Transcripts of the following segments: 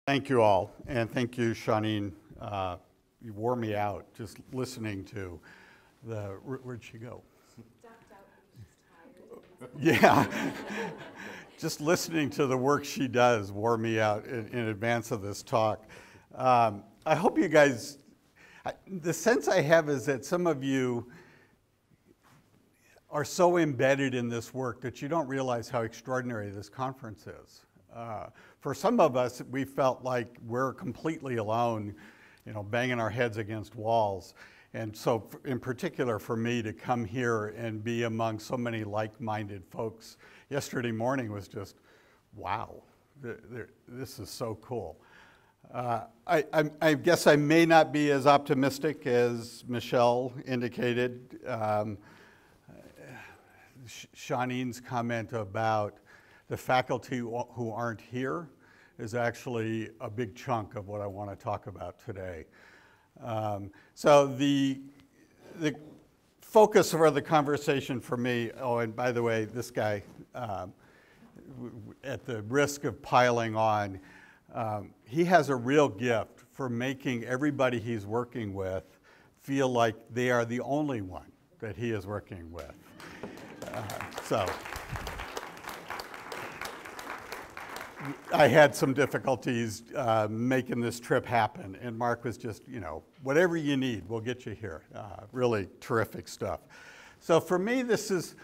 Thank you all, and thank you, Shanine. You wore me out just listening to the, where'd she go? Yeah, just listening to the work she does wore me out in advance of this talk. I hope you guys, the sense I have is that some of you are so embedded in this work that you don't realize how extraordinary this conference is. For some of us, we felt like we're completely alone, you know, banging our heads against walls. And so in particular for me to come here and be among so many like-minded folks yesterday morning was just, wow, this is so cool. I guess I may not be as optimistic as Michelle indicated. Shanine's comment about the faculty who aren't here is actually a big chunk of what I want to talk about today. So the focus for the conversation for me, oh, and by the way, this guy, at the risk of piling on, he has a real gift for making everybody he's working with feel like they are the only one that he is working with. So I had some difficulties making this trip happen, and Mark was just, you know, whatever you need, we'll get you here. Really terrific stuff. So for me, this is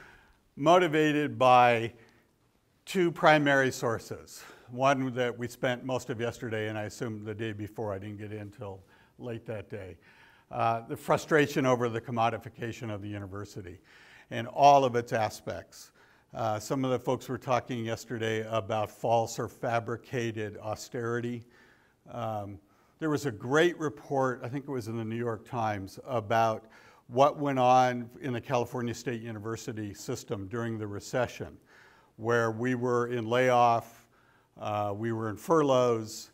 motivated by two primary sources. One that we spent most of yesterday, and I assume the day before, I didn't get in until late that day. The frustration over the commodification of the university and all of its aspects. Some of the folks were talking yesterday about false or fabricated austerity. There was a great report, I think it was in the New York Times, about what went on in the California State University system during the recession, where we were in layoff, we were in furloughs,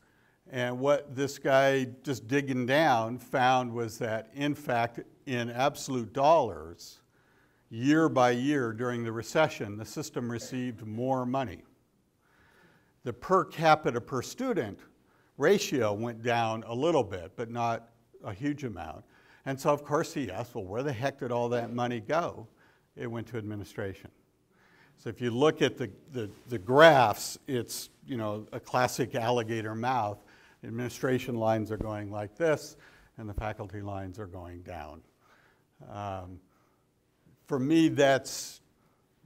and what this guy, just digging down, found was that, in fact, in absolute dollars, year by year during the recession, the system received more money. The per capita per student ratio went down a little bit, but not a huge amount. And so, of course, he asked, well, where the heck did all that money go? It went to administration. So if you look at the graphs, it's, you know, a classic alligator mouth. The administration lines are going like this, and the faculty lines are going down. For me, that's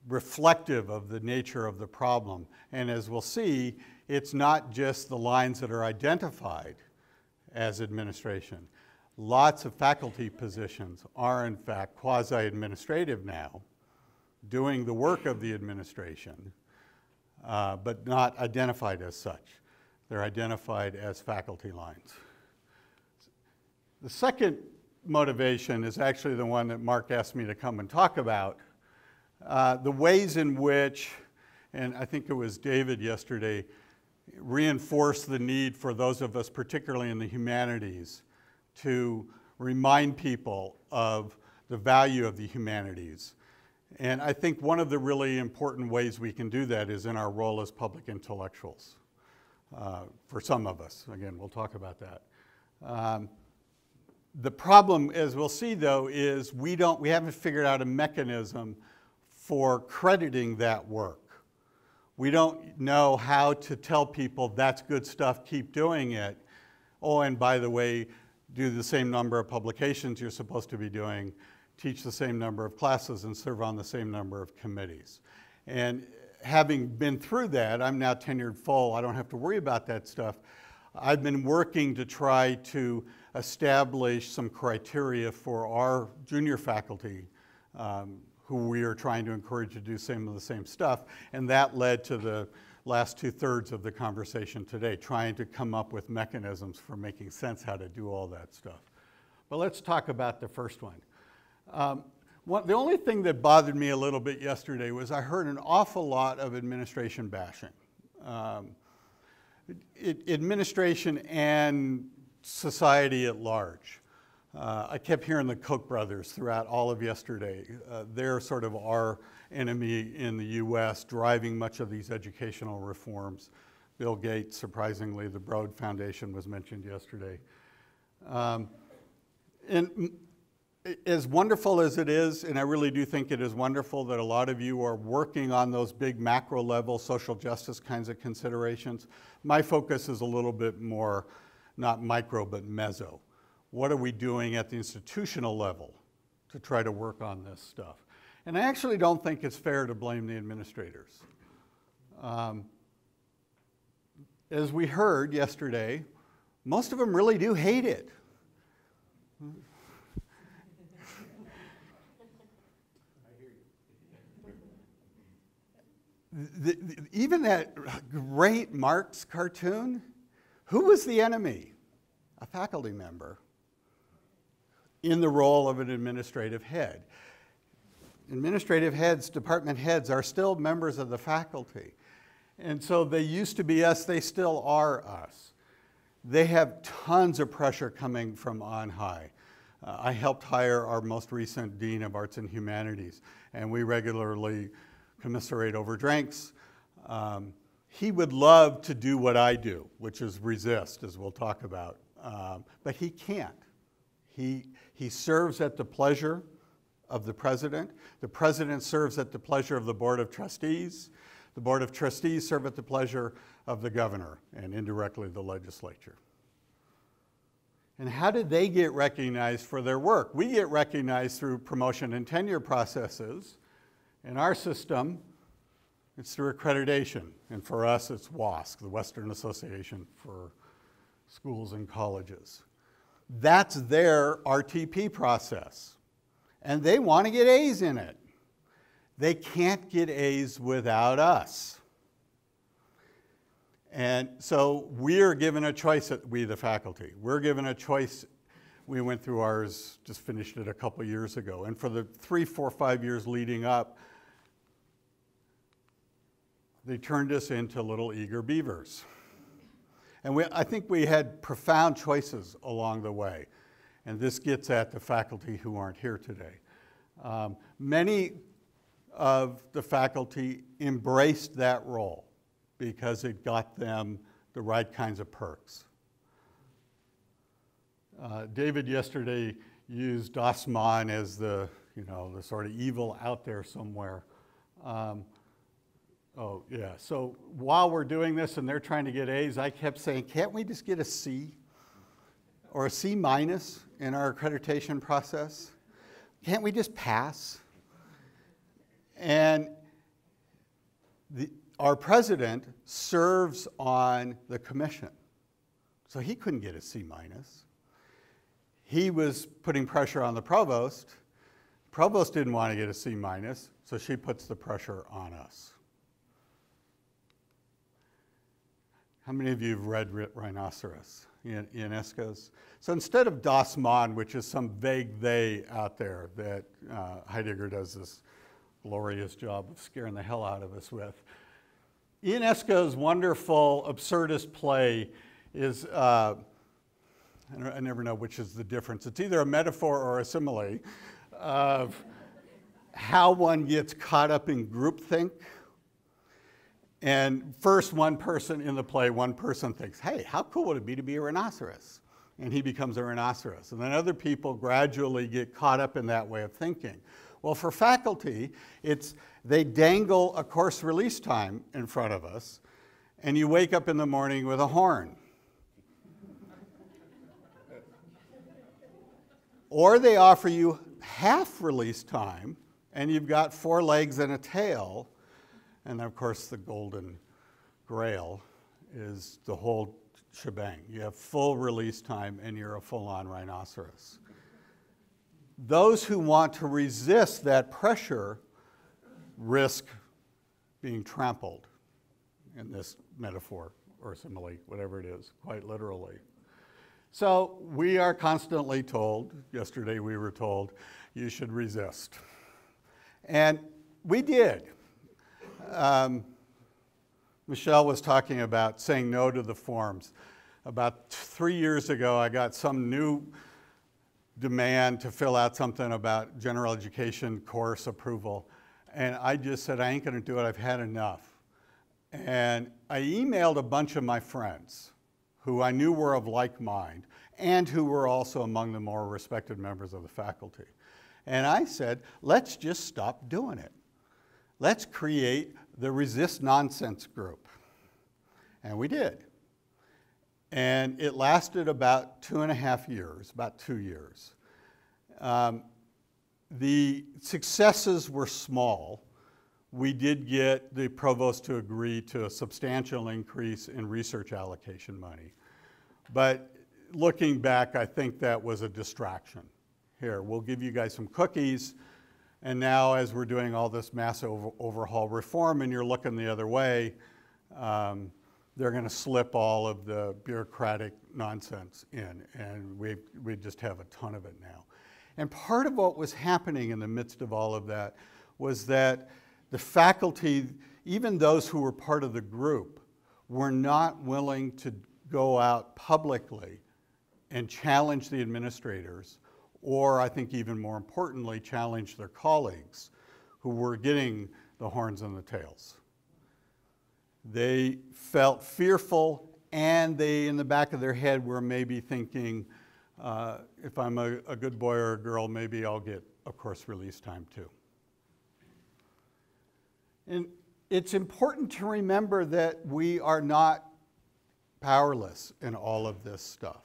reflective of the nature of the problem. And as we'll see, it's not just the lines that are identified as administration. Lots of faculty positions are, in fact, quasi-administrative now, doing the work of the administration, but not identified as such. They're identified as faculty lines. The second motivation is actually the one that Mark asked me to come and talk about. The ways in which, and I think it was David yesterday, reinforced the need for those of us, particularly in the humanities, to remind people of the value of the humanities. And I think one of the really important ways we can do that is in our role as public intellectuals. For some of us, again, we'll talk about that. The problem, as we'll see though, is we haven't figured out a mechanism for crediting that work. We don't know how to tell people that's good stuff, keep doing it. Oh, and by the way, do the same number of publications you're supposed to be doing, teach the same number of classes, and serve on the same number of committees. And having been through that, I'm now tenured full, I don't have to worry about that stuff. I've been working to try to establish some criteria for our junior faculty who we are trying to encourage to do some of the same stuff, and that led to the last 2/3 of the conversation today, trying to come up with mechanisms for making sense how to do all that stuff. But let's talk about the first one. The only thing that bothered me a little bit yesterday was I heard an awful lot of administration bashing. Administration and society at large. I kept hearing the Koch brothers throughout all of yesterday. They're sort of our enemy in the US, driving much of these educational reforms Bill Gates, surprisingly, the Broad Foundation was mentioned yesterday. And as wonderful as it is, and I really do think it is wonderful that a lot of you are working on those big macro level social justice kinds of considerations, my focus is a little bit more, not micro, but meso. What are we doing at the institutional level to try to work on this stuff? And I actually don't think it's fair to blame the administrators. As we heard yesterday, most of them really do hate it. Even that great Marx cartoon, who was the enemy? A faculty member in the role of an administrative head. Administrative heads, department heads are still members of the faculty. And so they used to be us, they still are us. They have tons of pressure coming from on high. I helped hire our most recent Dean of Arts and Humanities, and we regularly commiserate over drinks. He would love to do what I do, which is resist, as we'll talk about, but he can't. He serves at the pleasure of the president. The president serves at the pleasure of the Board of Trustees. The Board of Trustees serve at the pleasure of the governor and indirectly the legislature. And how did they get recognized for their work? We get recognized through promotion and tenure processes. In our system, it's through accreditation. And for us, it's WASC, the Western Association for Schools and Colleges. That's their RTP process. And they want to get A's in it. They can't get A's without us. And so we're given a choice, we the faculty. We're given a choice. We went through ours, just finished it a couple years ago. And for the 3, 4, 5 years leading up, they turned us into little eager beavers. And I think we had profound choices along the way. And this gets at the faculty who aren't here today. Many of the faculty embraced that role because it got them the right kinds of perks. David yesterday used Das Mann as the sort of evil out there somewhere. Oh, yeah. So while we're doing this and they're trying to get A's, I kept saying, can't we just get a C or a C minus in our accreditation process? Can't we just pass? And our president serves on the commission, so he couldn't get a C minus. He was putting pressure on the provost. Provost didn't want to get a C minus, so she puts the pressure on us. How many of you have read Rhinoceros, Ionesco's? So instead of Das Mann, which is some vague they out there that Heidegger does this glorious job of scaring the hell out of us with, Ionesco's wonderful absurdist play is, I never know which is the difference. It's either a metaphor or a simile of how one gets caught up in groupthink. And first, one person in the play, one person thinks, hey, how cool would it be to be a rhinoceros? And he becomes a rhinoceros. And then other people gradually get caught up in that way of thinking. Well, for faculty, they dangle a course release time in front of us, and you wake up in the morning with a horn. Or they offer you half release time, and you've got 4 legs and a tail. And of course, the golden grail is the whole shebang. You have full release time and you're a full-on rhinoceros. Those who want to resist that pressure risk being trampled in this metaphor or simile, whatever it is, quite literally. So we are constantly told, yesterday we were told, you should resist. And we did. Michelle was talking about saying no to the forms. About 3 years ago, I got some new demand to fill out something about general education course approval. And I just said, I ain't going to do it. I've had enough. And I emailed a bunch of my friends who I knew were of like mind and who were also among the more respected members of the faculty. And I said, let's just stop doing it. Let's create the Resist Nonsense group. And we did. And it lasted about 2.5 years, about 2 years. The successes were small. We did get the provost to agree to a substantial increase in research allocation money. But looking back, I think that was a distraction. Here, we'll give you guys some cookies, and now as we're doing all this massive overhaul reform and you're looking the other way, they're going to slip all of the bureaucratic nonsense in, and we just have a ton of it now. And part of what was happening in the midst of all of that was that the faculty, even those who were part of the group, were not willing to go out publicly and challenge the administrators, or I think even more importantly, challenge their colleagues who were getting the horns and the tails. They felt fearful, and they, in the back of their head, were maybe thinking, if I'm a good boy or a girl, maybe I'll get a course release time too. And it's important to remember that we are not powerless in all of this stuff.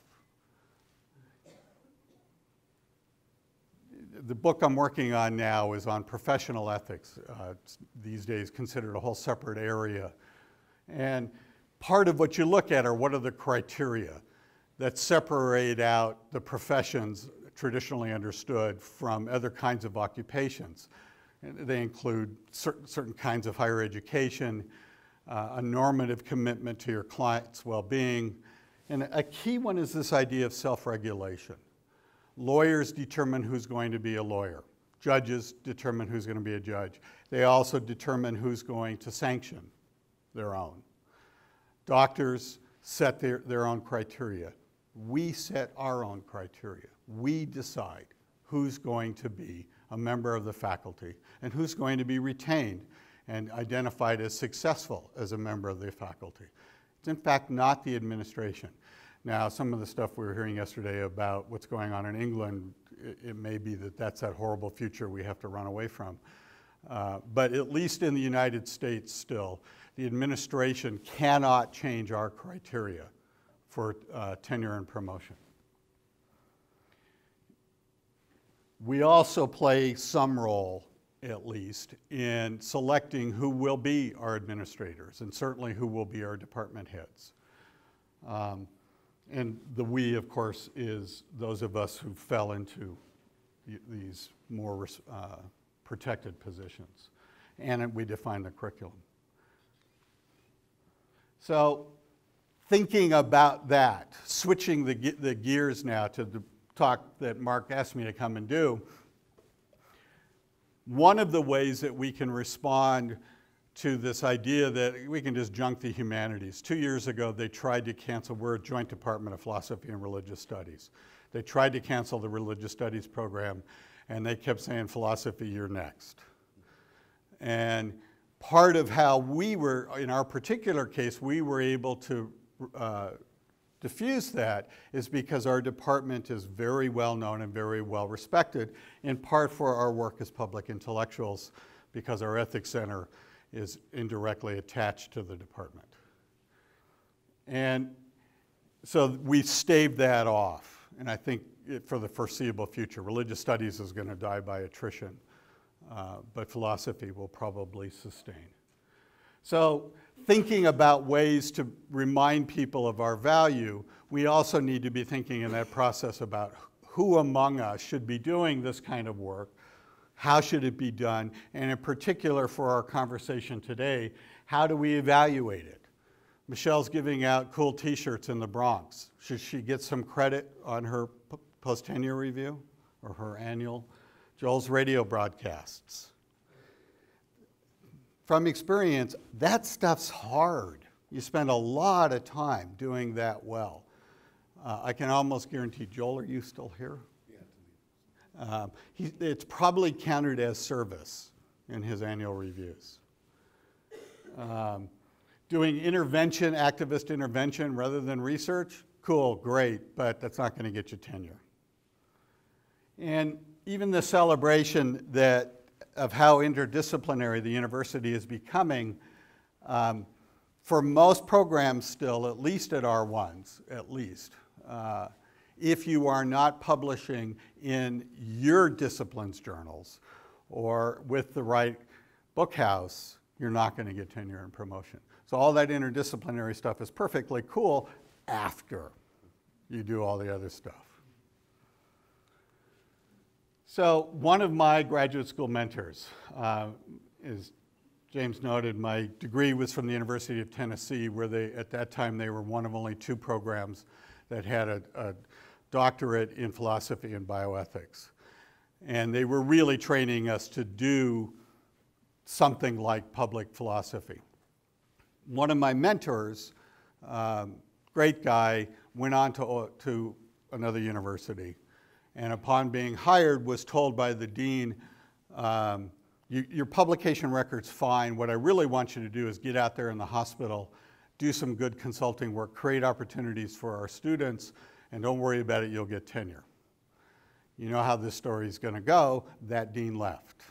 The book I'm working on now is on professional ethics. It's these days considered a whole separate area. And part of what you look at are what are the criteria that separate out the professions traditionally understood from other kinds of occupations. And they include certain kinds of higher education, a normative commitment to your client's well-being, and a key one is this idea of self-regulation. Lawyers determine who's going to be a lawyer. Judges determine who's going to be a judge. They also determine who's going to sanction their own. Doctors set their own criteria. We set our own criteria. We decide who's going to be a member of the faculty and who's going to be retained and identified as successful as a member of the faculty. It's in fact not the administration. Now, some of the stuff we were hearing yesterday about what's going on in England, it may be that that's that horrible future we have to run away from. But at least in the United States still, the administration cannot change our criteria for tenure and promotion. We also play some role, at least, in selecting who will be our administrators and certainly who will be our department heads. And the we, of course, is those of us who fell into these more protected positions. And we define the curriculum. So thinking about that, switching the gears now to the talk that Mark asked me to come and do, one of the ways that we can respond to this idea that we can just junk the humanities. 2 years ago, they tried to cancel, we're a joint department of philosophy and religious studies. They tried to cancel the religious studies program, and they kept saying, philosophy, you're next. And part of how we were, in our particular case, we were able to diffuse that is because our department is very well known and very well respected, in part for our work as public intellectuals, because our ethics center is indirectly attached to the department. And so we staved that off, and I think for the foreseeable future, religious studies is going to die by attrition, but philosophy will probably sustain. So thinking about ways to remind people of our value, we also need to be thinking in that process about who among us should be doing this kind of work, how should it be done, and in particular for our conversation today, how do we evaluate it? Michelle's giving out cool t-shirts in the Bronx. Should she get some credit on her post-tenure review or her annual? Joel's radio broadcasts. From experience, that stuff's hard. You spend a lot of time doing that well. I can almost guarantee, Joel, are you still here? Yeah. It's probably counted as service in his annual reviews. Doing intervention, activist intervention rather than research, cool, great, but that's not going to get you tenure. And even the celebration of how interdisciplinary the university is becoming, for most programs still, at least at R1s, at least, if you are not publishing in your discipline's journals or with the right book house, you're not going to get tenure and promotion. So all that interdisciplinary stuff is perfectly cool after you do all the other stuff. So one of my graduate school mentors is, James noted, my degree was from the University of Tennessee, where at that time they were one of only 2 programs that had a doctorate in philosophy and bioethics. And they were really training us to do something like public philosophy. One of my mentors, great guy, went on to another university, and upon being hired was told by the dean, your publication record's fine. What I really want you to do is get out there in the hospital, do some good consulting work, create opportunities for our students, and don't worry about it, you'll get tenure. You know how this story is going to go. That dean left,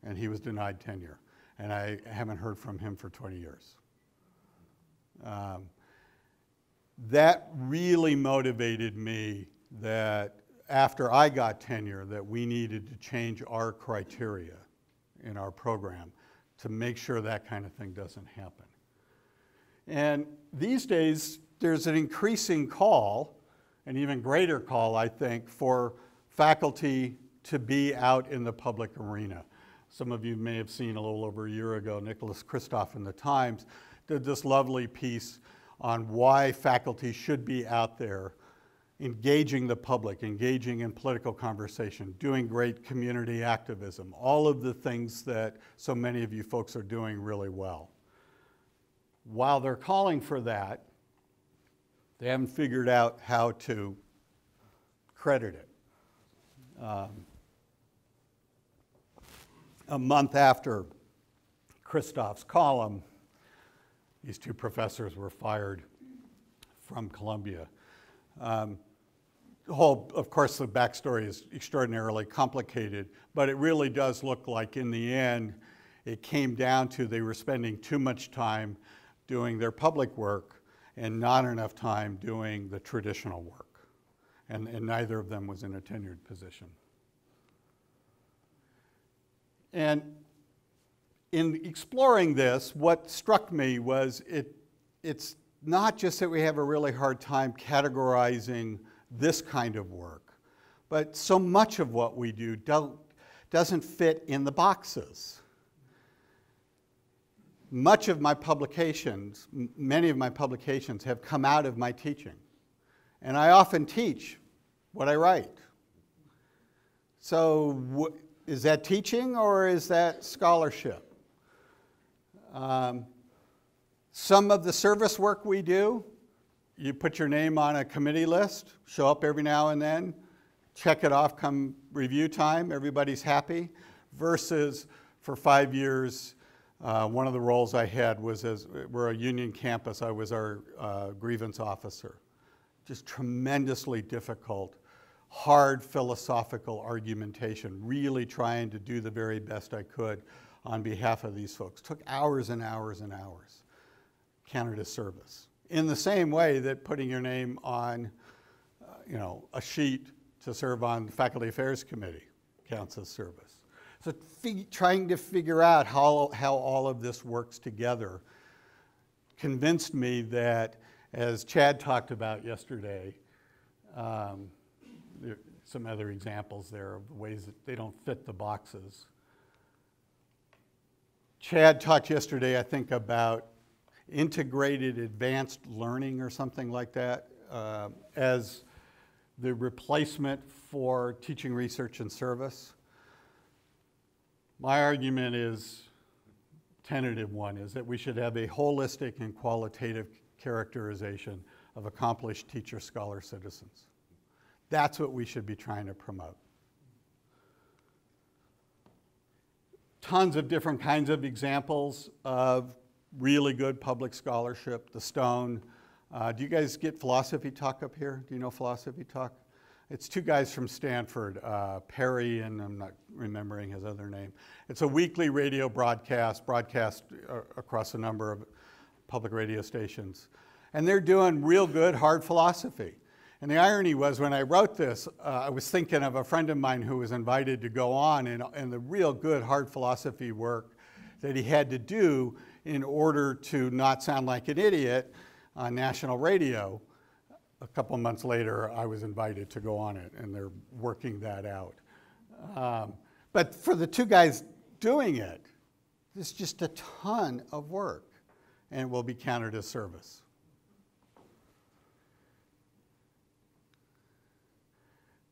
and he was denied tenure. And I haven't heard from him for 20 years. That really motivated me that after I got tenure that we needed to change our criteria in our program to make sure that kind of thing doesn't happen. And these days, there's an increasing call, an even greater call, I think, for faculty to be out in the public arena. Some of you may have seen a little over a year ago, Nicholas Kristof in the Times did this lovely piece on why faculty should be out there engaging the public, engaging in political conversation, doing great community activism, all of the things that so many of you folks are doing really well. While they're calling for that, they haven't figured out how to credit it. A month after Kristof's column, these 2 professors were fired from Columbia. Of course, the backstory is extraordinarily complicated, but it really does look like in the end, it came down to they were spending too much time doing their public work and not enough time doing the traditional work. And neither of them was in a tenured position. And in exploring this, what struck me was it's not just that we have a really hard time categorizing this kind of work, but so much of what we do doesn't fit in the boxes. Much of my publications, many of my publications have come out of my teaching. And I often teach what I write. So is that teaching or is that scholarship? Some of the service work we do, you put your name on a committee list, show up every now and then, check it off come review time, everybody's happy, versus for 5 years, one of the roles I had was we're a union campus, I was our grievance officer. Just tremendously difficult, hard philosophical argumentation, really trying to do the very best I could on behalf of these folks. Took hours and hours and hours, counted as service. In the same way that putting your name on a sheet to serve on the Faculty Affairs Committee counts as service. So trying to figure out how all of this works together convinced me that, as Chad talked about yesterday, there are some other examples there of the ways that they don't fit the boxes. Chad talked yesterday, I think, about integrated advanced learning or something like that as the replacement for teaching, research, and service. My argument is, tentative one, is that we should have a holistic and qualitative characterization of accomplished teacher, scholar, citizens. That's what we should be trying to promote. Tons of different kinds of examples of really good public scholarship. The Stone. Do you guys get Philosophy Talk up here? Do you know Philosophy Talk? It's two guys from Stanford, Perry, and I'm not remembering his other name. It's a weekly radio broadcast across a number of public radio stations. And they're doing real good hard philosophy. And the irony was, when I wrote this, I was thinking of a friend of mine who was invited to go on and the real good hard philosophy work that he had to do in order to not sound like an idiot on national radio. A couple months later, I was invited to go on it, and they're working that out. But for the two guys doing it, there's just a ton of work, and it will be counted as service.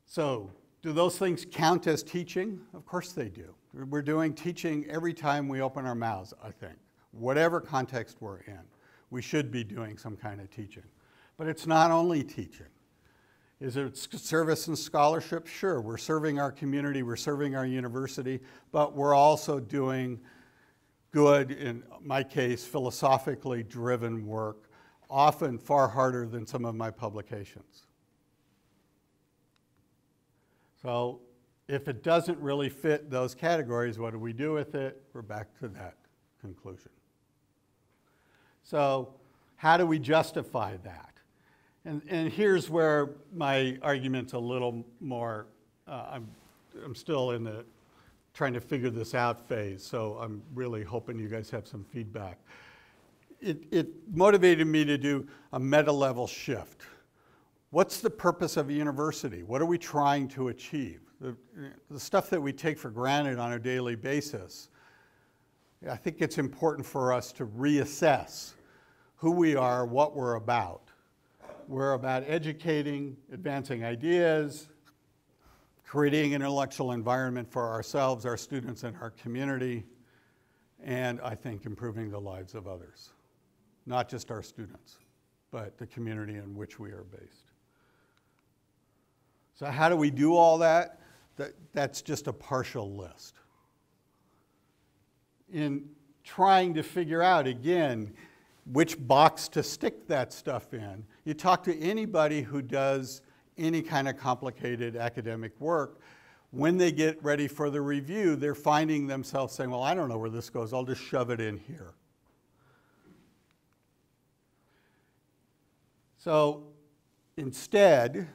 So, do those things count as teaching? Of course they do. We're doing teaching every time we open our mouths, I think. Whatever context we're in, we should be doing some kind of teaching. But it's not only teaching. Is it service and scholarship? Sure, we're serving our community, we're serving our university, but we're also doing good, in my case, philosophically driven work, often far harder than some of my publications. So if it doesn't really fit those categories, what do we do with it? We're back to that conclusion. So how do we justify that? And here's where my argument's a little more, I'm still in the trying to figure this out phase, so I'm really hoping you guys have some feedback. It motivated me to do a meta-level shift. What's the purpose of a university? What are we trying to achieve? The stuff that we take for granted on a daily basis, I think it's important for us to reassess who we are, what we're about. We're about educating, advancing ideas, creating an intellectual environment for ourselves, our students, and our community, and I think improving the lives of others. Not just our students, but the community in which we are based. So how do we do all that? That's just a partial list. In trying to figure out, again, which box to stick that stuff in, you talk to anybody who does any kind of complicated academic work, when they get ready for the review, they're finding themselves saying, well, I don't know where this goes, I'll just shove it in here. So instead,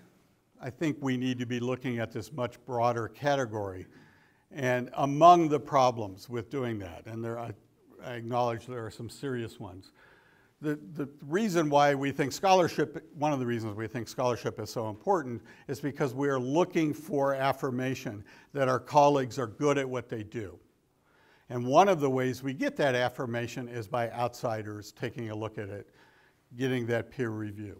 I think we need to be looking at this much broader category. And among the problems with doing that, and I acknowledge there are some serious ones, the reason why we think scholarship, one of the reasons we think scholarship is so important is because we are looking for affirmation that our colleagues are good at what they do. And one of the ways we get that affirmation is by outsiders taking a look at it, getting that peer review.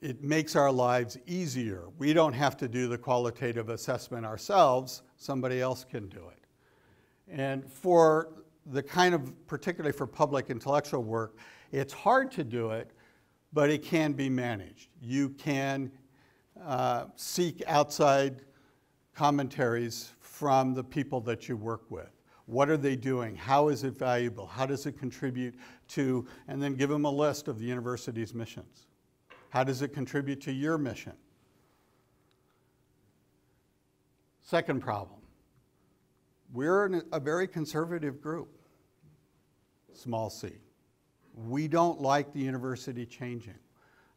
It makes our lives easier. We don't have to do the qualitative assessment ourselves, somebody else can do it. And for the kind of, particularly for public intellectual work, it's hard to do it, but it can be managed. You can seek outside commentaries from the people that you work with. What are they doing? How is it valuable? How does it contribute to, and then give them a list of the university's missions. How does it contribute to your mission? Second problem, we're a very conservative group, small c. We don't like the university changing.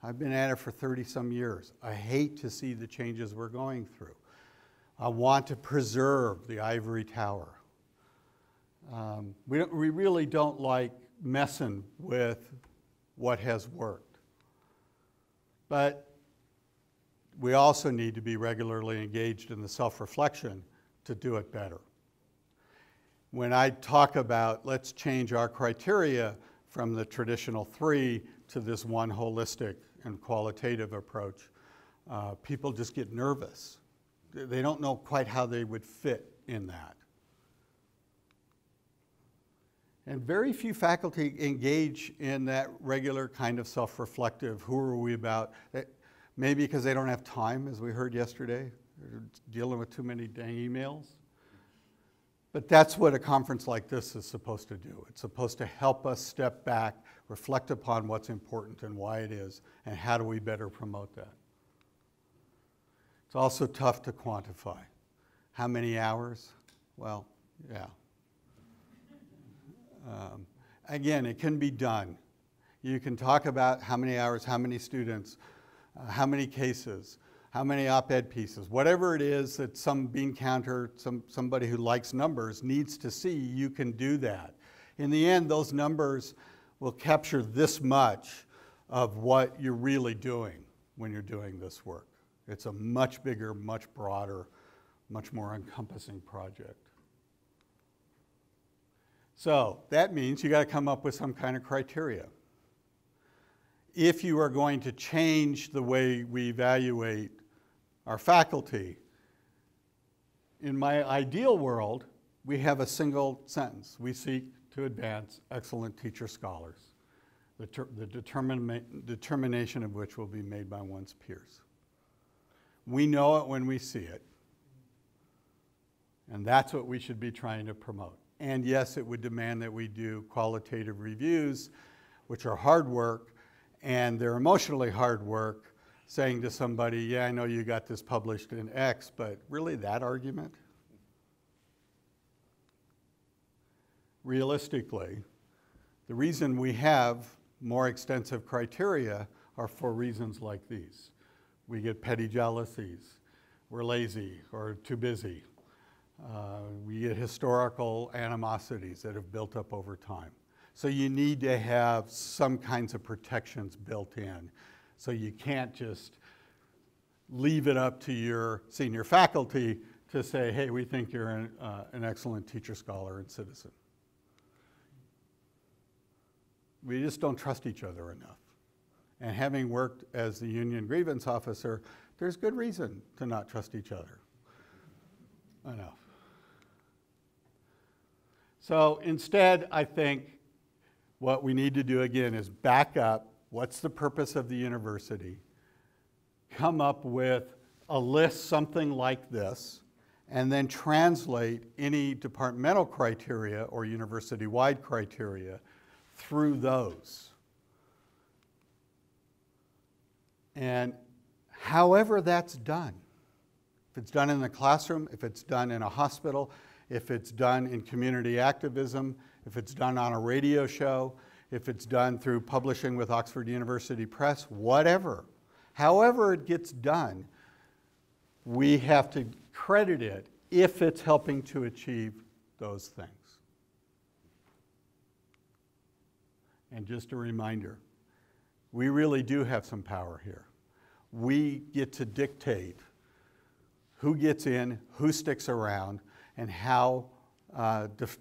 I've been at it for 30-some years. I hate to see the changes we're going through. I want to preserve the ivory tower. We really don't like messing with what has worked. But we also need to be regularly engaged in the self-reflection to do it better. When I talk about let's change our criteria from the traditional 3 to this one holistic and qualitative approach, people just get nervous. They don't know quite how they would fit in that. And very few faculty engage in that regular kind of self-reflective, who are we about? Maybe because they don't have time, as we heard yesterday. They're dealing with too many dang emails. But that's what a conference like this is supposed to do. It's supposed to help us step back, reflect upon what's important and why it is, and how do we better promote that. It's also tough to quantify. How many hours? Well, yeah. Again, it can be done. You can talk about how many hours, how many students, how many cases, how many op-ed pieces, whatever it is that some bean counter, somebody who likes numbers needs to see, you can do that. In the end, those numbers will capture this much of what you're really doing when you're doing this work. It's a much bigger, much broader, much more encompassing project. So that means you got to come up with some kind of criteria. If you are going to change the way we evaluate our faculty, in my ideal world, we have a single sentence. We seek to advance excellent teacher scholars, the determination of which will be made by one's peers. We know it when we see it, and that's what we should be trying to promote. And yes, it would demand that we do qualitative reviews, which are hard work, and they're emotionally hard work, saying to somebody, yeah, I know you got this published in X, but really that argument? Realistically, the reason we have more extensive criteria are for reasons like these. We get petty jealousies, we're lazy or too busy. We get historical animosities that have built up over time. So you need to have some kinds of protections built in. So you can't just leave it up to your senior faculty to say, hey, we think you're an excellent teacher, scholar, and citizen. We just don't trust each other enough. And having worked as the union grievance officer, there's good reason to not trust each other enough. So instead, I think what we need to do again is back up. What's the purpose of the university? Come up with a list, something like this, and then translate any departmental criteria or university-wide criteria through those. And however that's done, if it's done in the classroom, if it's done in a hospital, if it's done in community activism, if it's done on a radio show, if it's done through publishing with Oxford University Press, whatever. However it gets done, we have to credit it if it's helping to achieve those things. And just a reminder, we really do have some power here. We get to dictate who gets in, who sticks around, and how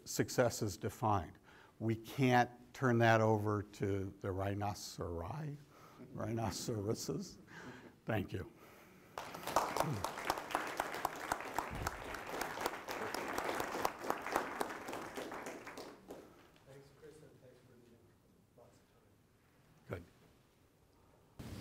success is defined. We can't turn that over to the rhinoceroses. Thank you.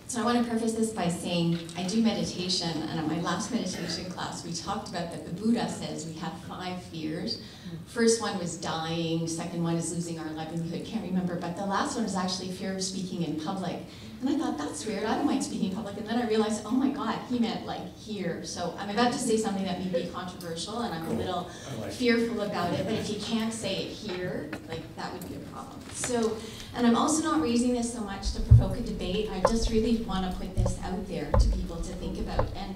So I want to preface this by saying I do meditation, and at my last meditation class we talked about that the Buddha says we have 5 fears. First one was dying, second one is losing our livelihood, can't remember, but the last one is actually fear of speaking in public. And I thought, that's weird, I don't mind speaking in public, and then I realized, oh my God, he meant like here. So I'm about to say something that may be controversial, and I'm a little fearful about it, but if you can't say it here, like that would be a problem. So, and I'm also not raising this so much to provoke a debate, I just really want to put this out there to people to think about. And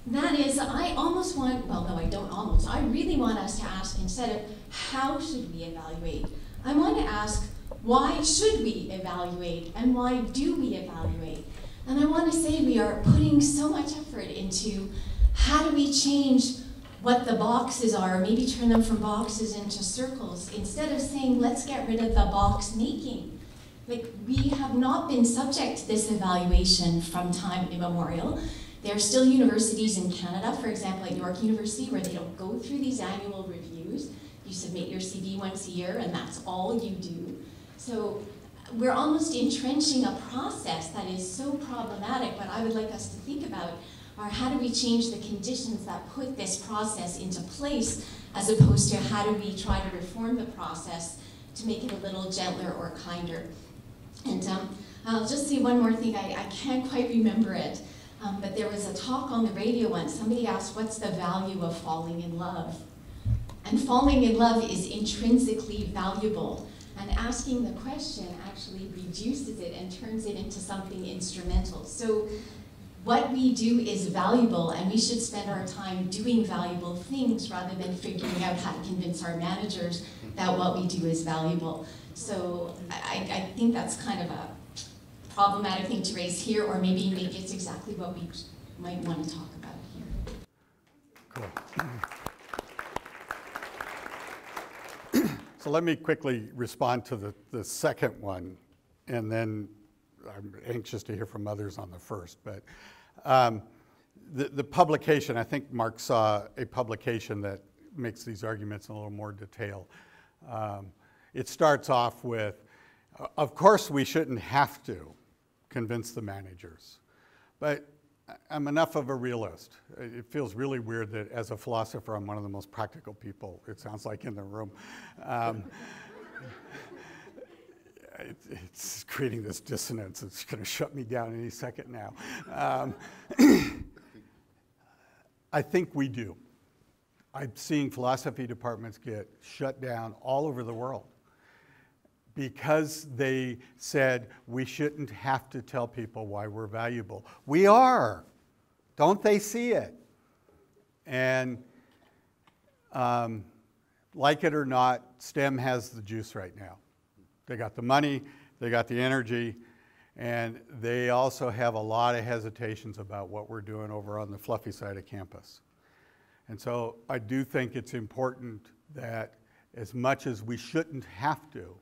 that is, I almost want, well no I don't almost, I really want us to ask, instead of how should we evaluate, I want to ask why should we evaluate and why do we evaluate? And I want to say we are putting so much effort into how do we change what the boxes are, maybe turn them from boxes into circles, instead of saying let's get rid of the box making. Like, we have not been subject to this evaluation from time immemorial. There are still universities in Canada, for example at York University, where they don't go through these annual reviews. You submit your CV once a year and that's all you do. So we're almost entrenching a process that is so problematic. What I would like us to think about are how do we change the conditions that put this process into place as opposed to how do we try to reform the process to make it a little gentler or kinder. And I'll just say one more thing, I can't quite remember it, but there was a talk on the radio once. Somebody asked, what's the value of falling in love? And falling in love is intrinsically valuable. And asking the question actually reduces it and turns it into something instrumental. So what we do is valuable, and we should spend our time doing valuable things rather than figuring out how to convince our managers that what we do is valuable. So I think that's kind of a problematic thing to raise here, or maybe it's exactly what we might want to talk about here. Cool. So let me quickly respond to the second one, and then I'm anxious to hear from others on the first. But the publication, I think Mark saw a publication that makes these arguments in a little more detail. It starts off with, of course we shouldn't have to convince the managers, but I'm enough of a realist. It feels really weird that as a philosopher, I'm one of the most practical people, it sounds like, in the room. It's creating this dissonance. It's going to shut me down any second now. I think we do. I'm seeing philosophy departments get shut down all over the world because they said we shouldn't have to tell people why we're valuable. We are. Don't they see it? And like it or not, STEM has the juice right now. They got the money, they got the energy, and they also have a lot of hesitations about what we're doing over on the fluffy side of campus. And so I do think it's important that as much as we shouldn't have to,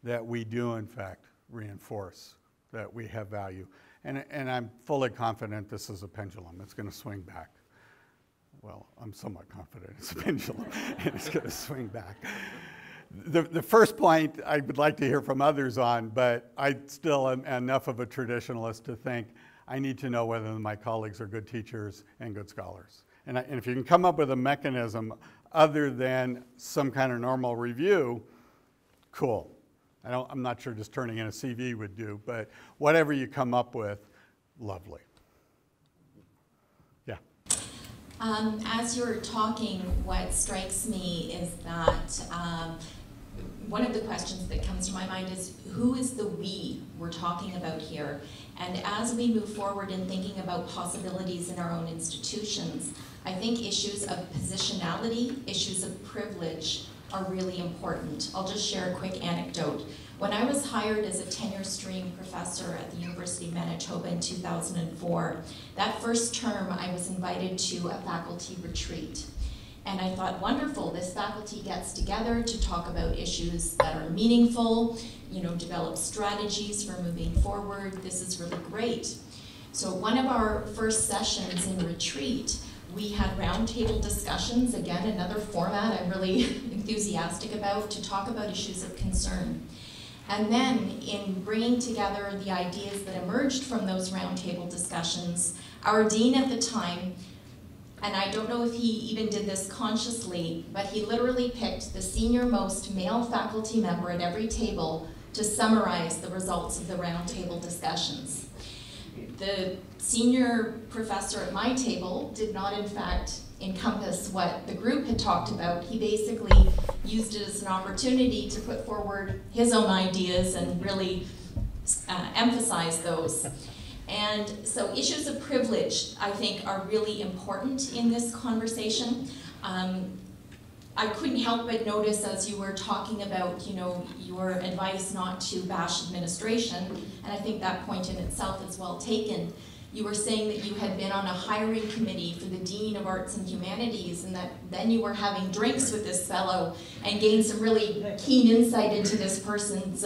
that we do in fact reinforce that we have value. And I'm fully confident this is a pendulum. It's going to swing back. Well, I'm somewhat confident it's a pendulum and it's going to swing back. The first point I would like to hear from others on, but I still am enough of a traditionalist to think I need to know whether my colleagues are good teachers and good scholars. And if you can come up with a mechanism other than some kind of normal review, cool. I'm not sure just turning in a CV would do, but whatever you come up with, lovely. Yeah. As you're talking, what strikes me is that one of the questions that comes to my mind is, who is the we we're talking about here? And as we move forward in thinking about possibilities in our own institutions, I think issues of positionality, issues of privilege are really important. I'll just share a quick anecdote. When I was hired as a tenure stream professor at the University of Manitoba in 2004, that first term I was invited to a faculty retreat. And I thought, wonderful, this faculty gets together to talk about issues that are meaningful, develop strategies for moving forward. This is really great. So one of our first sessions in retreat, we had roundtable discussions, again, another format I'm really enthusiastic about, to talk about issues of concern. And then in bringing together the ideas that emerged from those roundtable discussions, our dean at the time, and I don't know if he even did this consciously, but he literally picked the senior-most male faculty member at every table to summarize the results of the roundtable discussions. The senior professor at my table did not, in fact, encompass what the group had talked about. He basically used it as an opportunity to put forward his own ideas and really emphasize those. And so issues of privilege, I think, are really important in this conversation. I couldn't help but notice as you were talking about, your advice not to bash administration, and I think that point in itself is well taken. You were saying that you had been on a hiring committee for the Dean of Arts and Humanities, and that then you were having drinks with this fellow and gained some really keen insight into this person's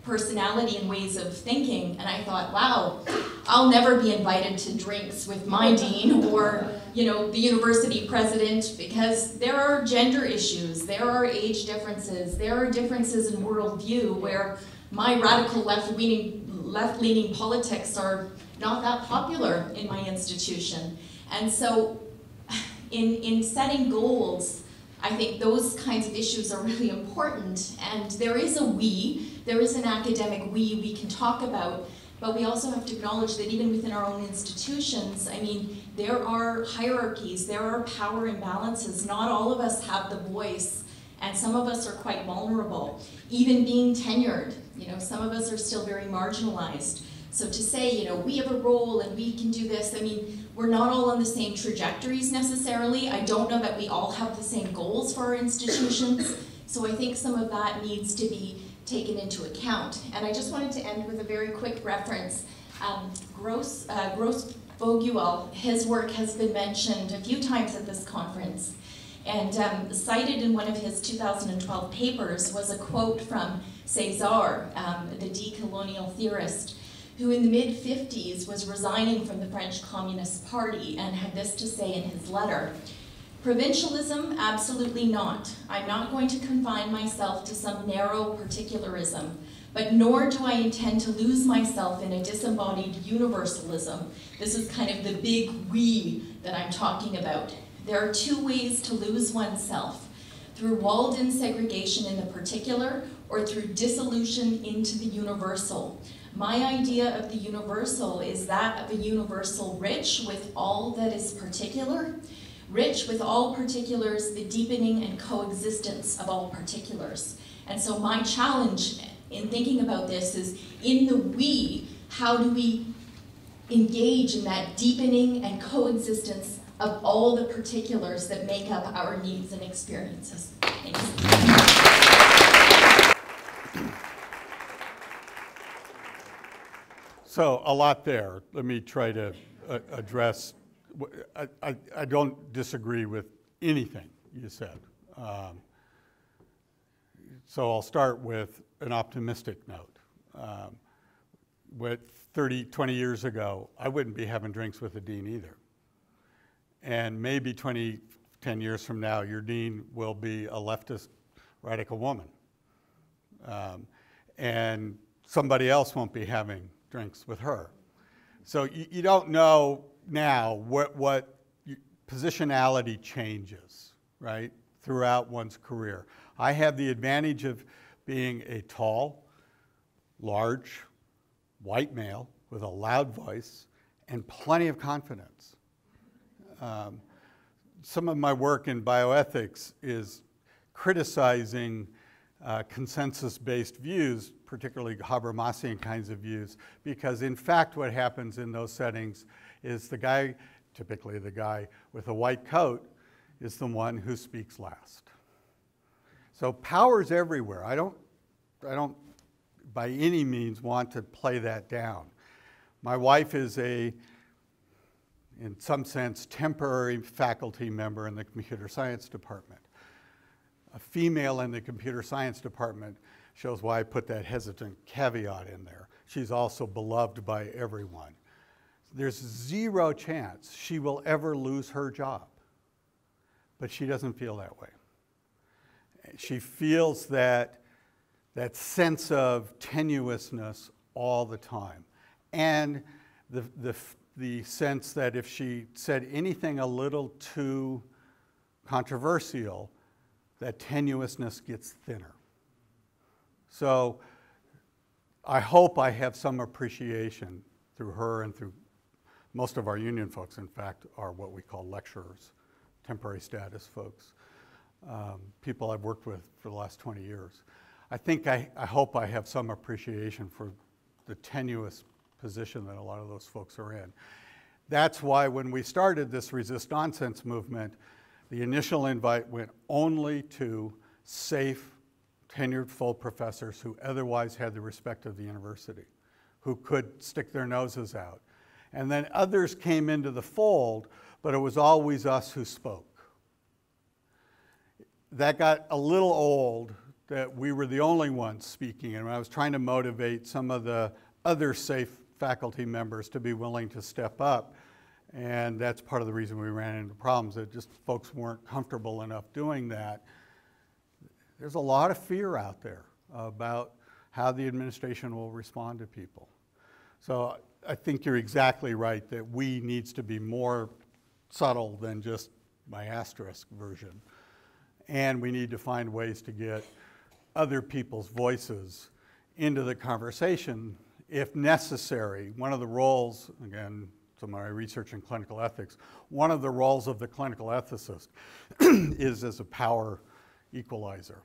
personality and ways of thinking. And I thought, wow, I'll never be invited to drinks with my dean or the university president, because there are gender issues, there are age differences, there are differences in worldview where my radical left-leaning politics are not that popular in my institution. And so in setting goals, I think those kinds of issues are really important, and there is a we, there is an academic we can talk about, but we also have to acknowledge that even within our own institutions, I mean, there are hierarchies, there are power imbalances. Not all of us have the voice, and some of us are quite vulnerable. Even being tenured, you know, some of us are still very marginalized. So to say, you know, we have a role and we can do this, I mean, we're not all on the same trajectories necessarily. I don't know that we all have the same goals for our institutions. So I think some of that needs to be taken into account. And I just wanted to end with a very quick reference. Gross Vogel, his work has been mentioned a few times at this conference. And cited in one of his 2012 papers was a quote from César, the decolonial theorist, who in the mid-50s was resigning from the French Communist Party and had this to say in his letter: "Provincialism, absolutely not. I'm not going to confine myself to some narrow particularism, but nor do I intend to lose myself in a disembodied universalism." This is kind of the big we that I'm talking about. There are two ways to lose oneself: through walled-in segregation in the particular, or through dissolution into the universal. My idea of the universal is that of a universal rich with all that is particular, rich with all particulars, the deepening and coexistence of all particulars. And so my challenge in thinking about this is, in the we, how do we engage in that deepening and coexistence of all the particulars that make up our needs and experiences? Thanks. So a lot there. Let me try to address. I don't disagree with anything you said. So I'll start with an optimistic note. With 20 years ago, I wouldn't be having drinks with the dean either. And maybe 10 years from now, your dean will be a leftist radical woman. And somebody else won't be having drinks with her. So you don't know now what positionality changes, right, throughout one's career. I have the advantage of being a tall, large, white male with a loud voice and plenty of confidence. Some of my work in bioethics is criticizing consensus-based views, particularly Habermasian kinds of views, because in fact what happens in those settings is the guy, typically the guy with a white coat, is the one who speaks last. So power's everywhere. I don't by any means want to play that down. My wife is in some sense, temporary faculty member in the computer science department. A female in the computer science department shows why I put that hesitant caveat in there. She's also beloved by everyone. There's zero chance she will ever lose her job, but she doesn't feel that way. She feels that sense of tenuousness all the time, and the sense that if she said anything a little too controversial, that tenuousness gets thinner. So I hope I have some appreciation through her and through most of our union folks, in fact, are what we call lecturers, temporary status folks, people I've worked with for the last 20 years. I hope I have some appreciation for the tenuous position that a lot of those folks are in. That's why when we started this Resist Nonsense movement, the initial invite went only to safe, tenured full professors who otherwise had the respect of the university, who could stick their noses out. And then others came into the fold, but it was always us who spoke. That got a little old, that we were the only ones speaking, and I was trying to motivate some of the other safe faculty members to be willing to step up. And that's part of the reason we ran into problems, that just folks weren't comfortable enough doing that. There's a lot of fear out there about how the administration will respond to people. So I think you're exactly right that we needs to be more subtle than just my asterisk version. and we need to find ways to get other people's voices into the conversation if necessary. One of the roles, again, to my research in clinical ethics, one of the roles of the clinical ethicist is as a power equalizer.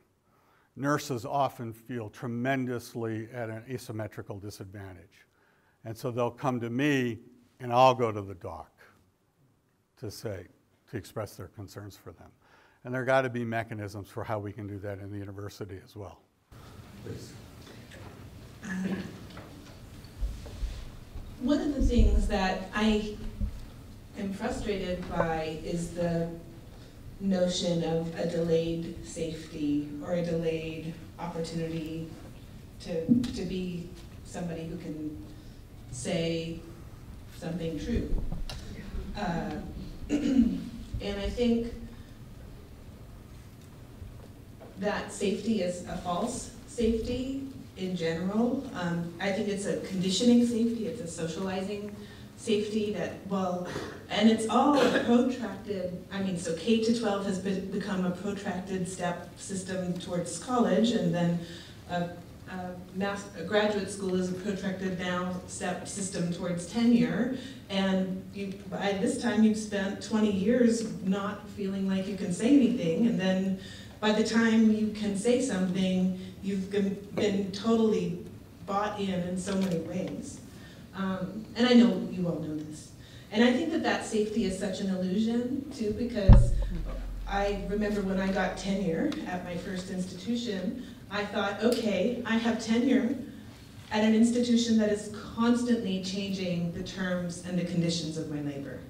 Nurses often feel tremendously at an asymmetrical disadvantage. And so they'll come to me and I'll go to the doc to express their concerns for them. And there got to be mechanisms for how we can do that in the university as well. Please. One of the things that I am frustrated by is the notion of a delayed safety or a delayed opportunity to be somebody who can say something true. And I think that safety is a false safety in general. I think it's a conditioning safety, it's a socializing safety that, well, and it's all a protracted, so K to 12 has become a protracted step system towards college, and then a graduate school is a protracted now step system towards tenure, and by this time you've spent 20 years not feeling like you can say anything, and then by the time you can say something, you've been totally bought in so many ways. And I know you all know this. And I think that safety is such an illusion, too, because I remember when I got tenure at my first institution, I thought, okay, I have tenure at an institution that is constantly changing the terms and the conditions of my labor.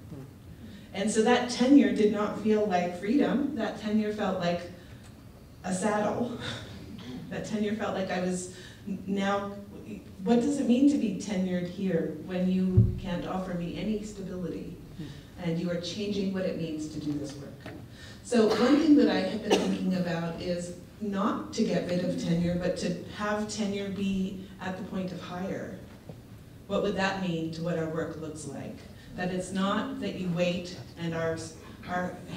And so that tenure did not feel like freedom. That tenure felt like a saddle. That tenure felt like I was now, what does it mean to be tenured here when you can't offer me any stability and you are changing what it means to do this work? So one thing that I have been thinking about is not to get rid of tenure, but to have tenure be at the point of hire. What would that mean to what our work looks like? That it's not that you wait and are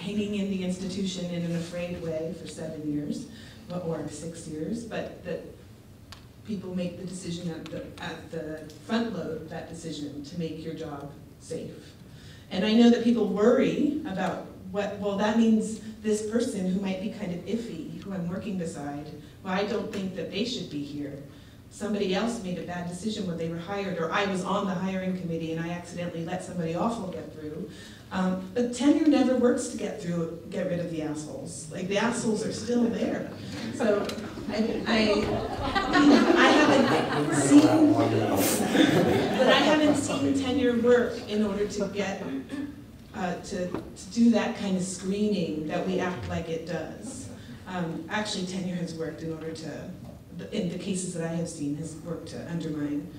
hanging in the institution in an afraid way for 7 years or 6 years, but that people make the decision at the front load that decision to make your job safe. And I know that people worry about well, that means this person who might be kind of iffy, who I'm working beside, well, I don't think that they should be here. Somebody else made a bad decision when they were hired, or I was on the hiring committee and I accidentally let somebody awful get through. But tenure never works to get rid of the assholes. Like, the assholes are still there. So I haven't seen tenure work in order to get to do that kind of screening that we act like it does. Actually, tenure has worked in order to, in the cases that I have seen, has worked to undermine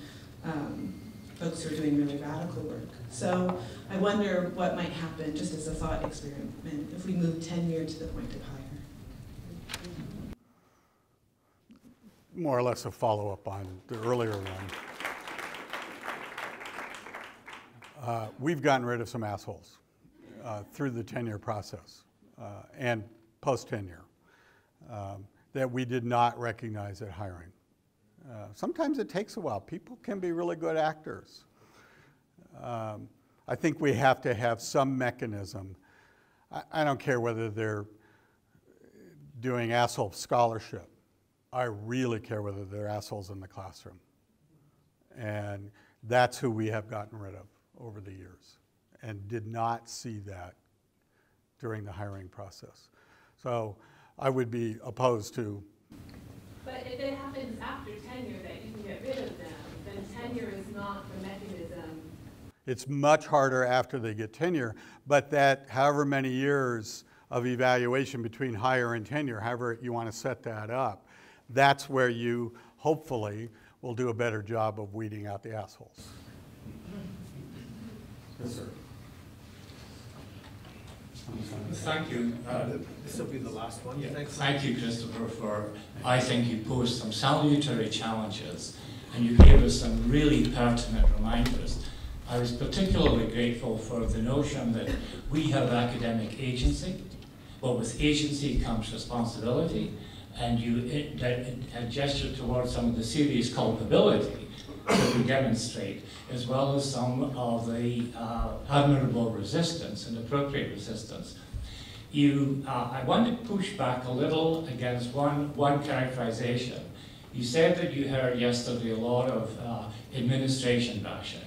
folks who are doing really radical work. So I wonder what might happen, just as a thought experiment, if we move tenure to the point of hire. More or less a follow-up on the earlier one. We've gotten rid of some assholes through the tenure process and post-tenure that we did not recognize at hiring. Sometimes it takes a while. People can be really good actors. I think we have to have some mechanism. I don't care whether they're doing asshole scholarship. I really care whether they're assholes in the classroom. And that's who we have gotten rid of over the years and did not see that during the hiring process. So I would be opposed to. But if it happens after tenure that you can get rid of them, then tenure is not the mechanism. It's much harder after they get tenure, but that however many years of evaluation between hire and tenure, however you want to set that up, that's where you hopefully will do a better job of weeding out the assholes. Yes, sir. Thank you. This will be the last one. Yeah, thank you, Christopher, for, I think you posed some salutary challenges and you gave us some really pertinent reminders. I was particularly grateful for the notion that we have academic agency. but with agency comes responsibility, and you gesture towards some of the serious culpability that we demonstrate, as well as some of the admirable resistance and appropriate resistance. I want to push back a little against one characterization. You said that you heard yesterday a lot of administration bashing.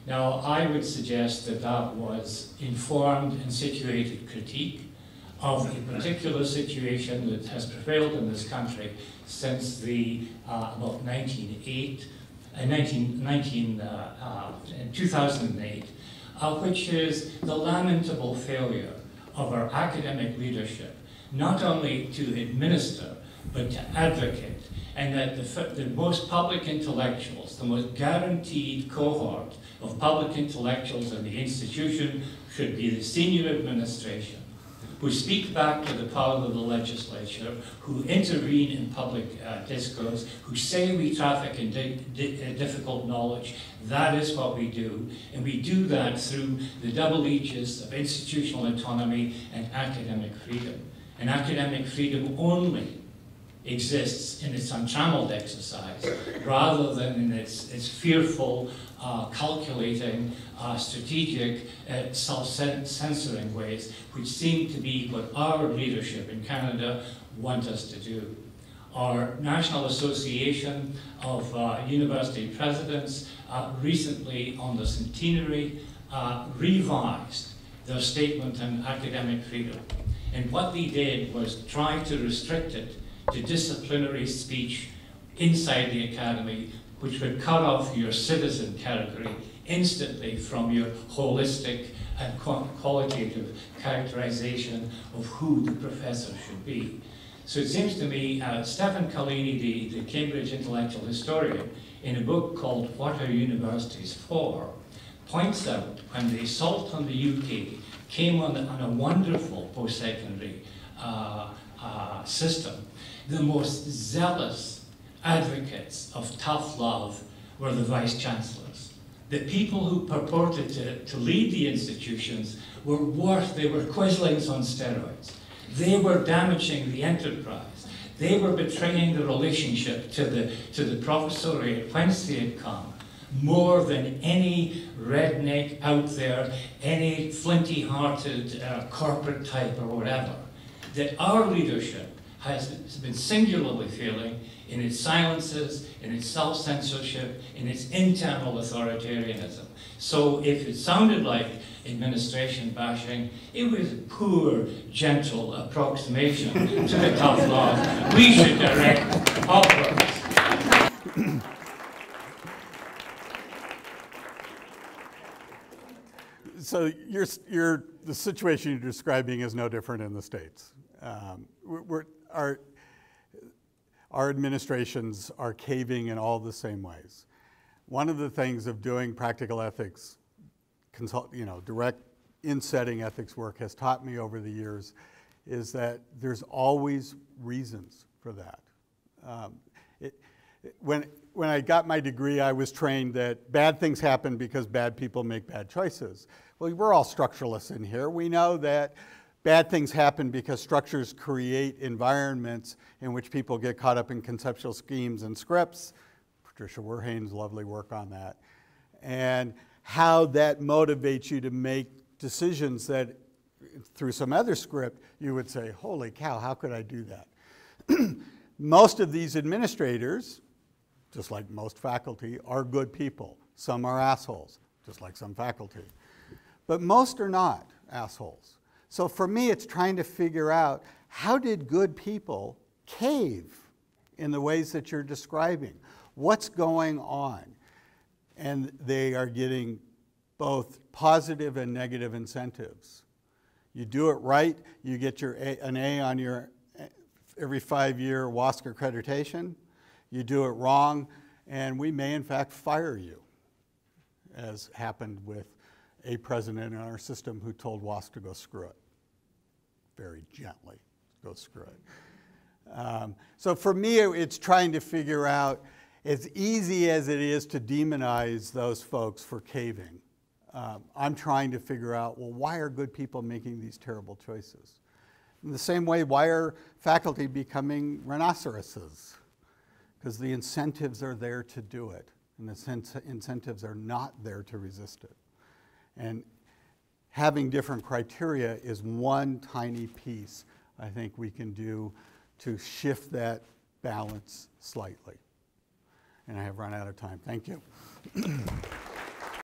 Now, I would suggest that that was informed and situated critique of a particular situation that has prevailed in this country since about 2008, which is the lamentable failure of our academic leadership, not only to administer, but to advocate, and that the most public intellectuals, the most guaranteed cohort of public intellectuals in the institution should be the senior administration, who speak back to the power of the legislature, who intervene in public discourse, who say we traffic in difficult knowledge. That is what we do, and we do that through the double aegis of institutional autonomy and academic freedom. And academic freedom only exists in its untrammeled exercise, rather than in its fearful, calculating, strategic, self-censoring ways, which seem to be what our leadership in Canada want us to do. Our National Association of University Presidents recently, on the centenary, revised their statement on academic freedom. And what they did was try to restrict it to disciplinary speech inside the academy, which would cut off your citizen category instantly from your holistic and qualitative characterization of who the professor should be. So it seems to me, Stephen Collini, the Cambridge intellectual historian, in a book called What Are Universities For?, points out when the assault on the UK came on a wonderful post-secondary system, the most zealous advocates of tough love were the vice-chancellors. The people who purported to lead the institutions were worse. They were quislings on steroids. They were damaging the enterprise. They were betraying the relationship to the professoriate whence they had come, more than any redneck out there, any flinty-hearted corporate type or whatever. That our leadership has been singularly failing in its silences, in its self-censorship, in its internal authoritarianism. So if it sounded like administration bashing, it was a poor, gentle approximation to the tough law. We should direct upwards. So the situation you're describing is no different in the States. Our administrations are caving in all the same ways. One of the things of doing practical ethics, direct in-setting ethics work has taught me over the years is that there's always reasons for that. When I got my degree, I was trained that bad things happen because bad people make bad choices. Well, we're all structuralists in here. We know that bad things happen because structures create environments in which people get caught up in conceptual schemes and scripts. Patricia Werhane's lovely work on that. And how that motivates you to make decisions that, through some other script, you would say, holy cow, how could I do that? Most of these administrators, just like most faculty, are good people. Some are assholes, just like some faculty. But most are not assholes. So for me, it's trying to figure out, how did good people cave in the ways that you're describing? What's going on? And they are getting both positive and negative incentives. You do it right, you get an A on your every 5-year WASC accreditation. You do it wrong, and we may in fact fire you, as happened with a president in our system who told WASC to go screw it. Very gently, go screw it. So for me, it's trying to figure out, as easy as it is to demonize those folks for caving, I'm trying to figure out, well, why are good people making these terrible choices? In the same way, why are faculty becoming rhinoceroses? Because the incentives are there to do it, and the incentives are not there to resist it. And having different criteria is one tiny piece I think we can do to shift that balance slightly. And I have run out of time. Thank you.